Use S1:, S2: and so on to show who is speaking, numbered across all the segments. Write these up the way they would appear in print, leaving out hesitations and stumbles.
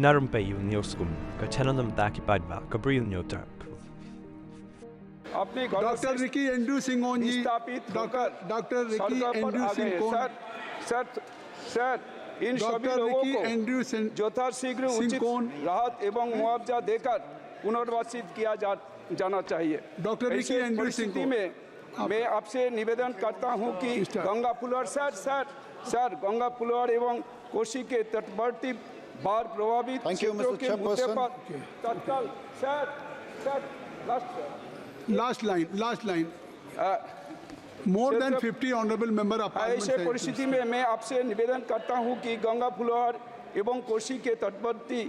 S1: Narumpay Nioskum, Kachanam Daki Badva, Gabriel Nyotark.
S2: Doctor Ricky Andrew Singh ji, doctor Ricky Andrew Singh
S3: sir इन सभी लोगों को यथाशीघ्र उचित राहत एवं मुआवजा देकर पुनर्वासित किया जाना चाहिए।
S2: डॉक्टर रिकी एंड्रू सिंह
S3: में मैं आपसे निवेदन करता हूं कि गंगा पुलवार सर गंगा पुलवार एवं कोसी के तटवर्ती बाढ़ प्रभावित क्षेत्रों के मुद्दे पर तत्काल
S2: last line more than 50 honourable member of parliament.
S3: ऐसे परिस्थिति में मैं आपसे निवेदन करता हूं कि गंगा पुलवार एवं कोसी के तटवर्ती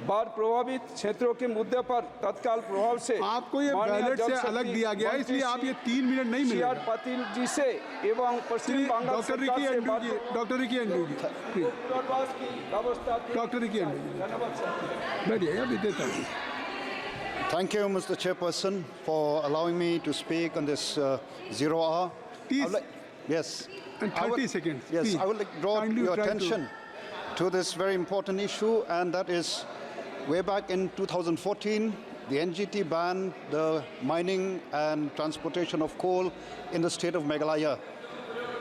S3: बाढ़ प्रभावित क्षेत्रों के मुद्दे पर तत्काल प्रभाव से
S2: आपको ये बैलेट से अलग दिया गया है, इसलिए आप ये 3 मिनट नहीं मिले।
S3: सीआर पाटिल जी से एवं पश्चिम बंगाल
S2: डॉक्टर रिकी एंड्रू जी, डॉक्टर रिकी एंड्रू जी, बैठिए, अभी देता हूँ।
S4: Thank you, Mr. Chairperson, for allowing me to speak on this zero hour. Yes.
S2: And 30 seconds.
S4: Yes,
S2: please.
S4: I would like to draw your attention to this very important issue, and that is way back in 2014, the NGT banned the mining and transportation of coal in the state of Meghalaya,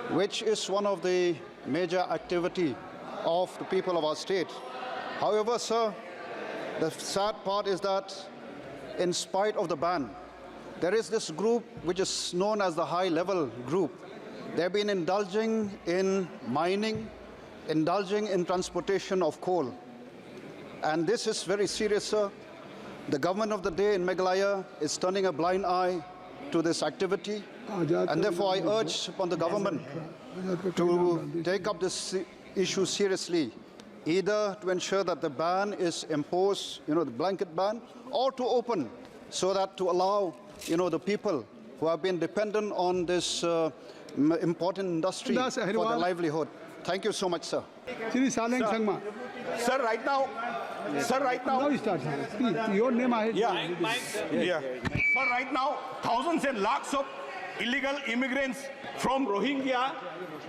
S4: which is one of the major activity of the people of our state. However, sir, the sad part is that in spite of the ban, there is this group which is known as the high-level group. They've been indulging in mining, indulging in transportation of coal. And this is very serious, sir. The government of the day in Meghalaya is turning a blind eye to this activity. And therefore, I urge upon the government to take up this issue seriously, either to ensure that the ban is imposed, the blanket ban, or to open so that to allow, the people who have been dependent on this important industry for their livelihood. Thank you so much, sir.
S5: Sir, right now.
S2: Now start, please. Your name I
S5: Yeah. Sir, right now, thousands and lakhs of illegal immigrants from Rohingya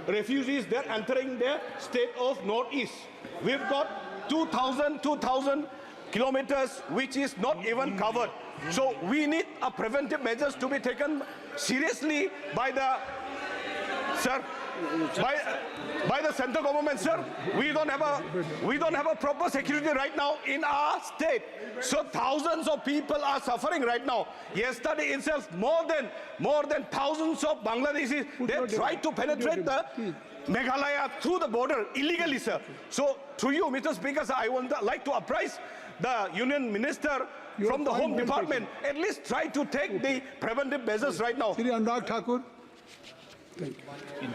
S5: refugees, they're entering the state of Northeast. We've got 2,000 kilometers which is not even covered. So we need a preventive measures to be taken seriously by the by the central government, sir. We don't have a proper security right now in our state. So thousands of people are suffering right now. Yesterday itself, more than thousands of Bangladeshis, they tried to penetrate the Meghalaya through the border illegally, sir. So through you, Mr. Speaker, sir, I would like to apprise the Union Minister from the Home Department, at least try to take the preventive measures right now.
S2: Shri Anurag Thakur. Thank you.